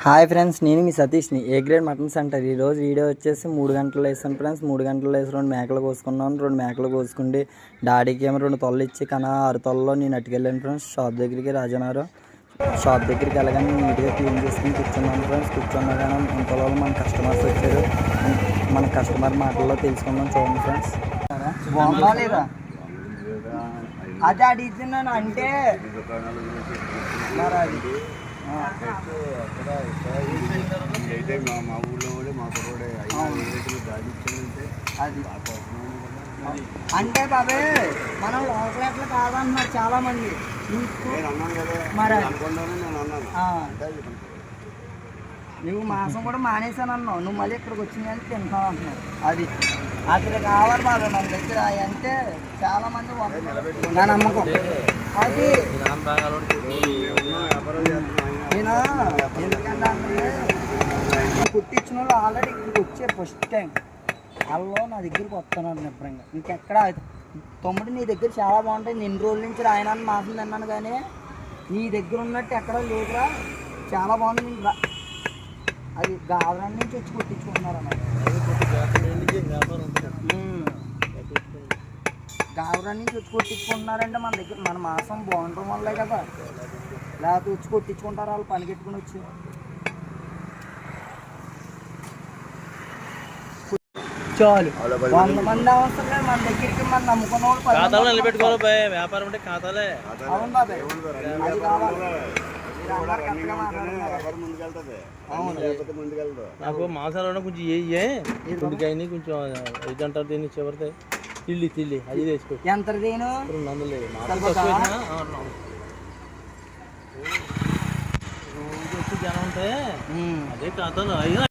Hi friends, నేను మీ సతీష్ని A grade mutton centre. ఈరోజు video వచ్చేసి 3 గంటలు వేసాను ఫ్రెండ్స్. 3 గంటలు వేసి 2 మేకలు కోసుకున్నాను. 2 మేకలు కోసుకుంటే డాడీకి ఏమో 2 తొలలు ఇచ్చి కానీ 6 తొలలో నేను అట్టుకెళ్ళాను ఫ్రెండ్స్. షాప్ దగ్గరికి రాజనగరం షాప్ దగ్గరికి వెళ్ళగానే నీట్గా క్లీన్ చేసుకుని కూర్చున్నాను ఫ్రెండ్స్. కూర్చున్నా కానీ ఇంతలో మన కస్టమర్స్ వచ్చారు. మన కస్టమర్ మాటల్లో తెలుసుకుందాం, చూడండి ఫ్రెండ్స్. బాగుందా లేదా అదే అడుగుతున్నాను అంటే మరి అది అంటే బాబే మనం లోకల్ ఎట్లా కాదన్నారు చాలా మంది. మరి నువ్వు మాసం కూడా మానేసాను అన్నావు, నువ్వు మళ్ళీ ఇక్కడికి వచ్చిందని తింటావు అంటున్నావు. అది అక్కడ కావాలి బాబా మన దగ్గర అంటే చాలా మంది నా నమ్మకం. అది నేను ఎందుకంటే కుట్టించిన వాళ్ళు ఆల్రెడీ ఇక్కడికి వచ్చే ఫస్ట్ టైం వాళ్ళు నా దగ్గరికి వస్తున్నాను నిబ్రంగా. ఇంకెక్కడ తమ్ముడు నీ దగ్గర చాలా బాగుంటాయి, నేను రోజుల నుంచి రాయనాన్ని మాసం తిన్నాను కానీ నీ దగ్గర ఉన్నట్టు ఎక్కడో లేదురా, చాలా బాగుంది. అది గావరాన్ని నుంచి వచ్చి కుట్టించుకుంటున్నారు అన్నమాట. గావరాన్ని నుంచి వచ్చి కొట్టించుకుంటున్నారంటే మన దగ్గర మన మాసం బాగుండడం వల్లే కదా, లేకపోతే వచ్చి కొట్టించుకుంటారు వాళ్ళు పని పెట్టుకుని వచ్చి. చాలు 100 మంది అవసరం లేదు మన దగ్గరికి, మన నమ్ముకున్న వాళ్ళు నిలబెట్టుకోవాలి. వ్యాపారం అంటే ఖాతాలే. అవును బాబాయ్, అది కావాలి. నాకు మాసాలు కొంచెం ఇంటికాయని కొంచెం ఇది అంటారు దీన్ని చివరితే తిల్లి అది వేసుకో. ఎంత దేను 200 రోజు వచ్చి జనం ఉంటే అదే ఖాతాలు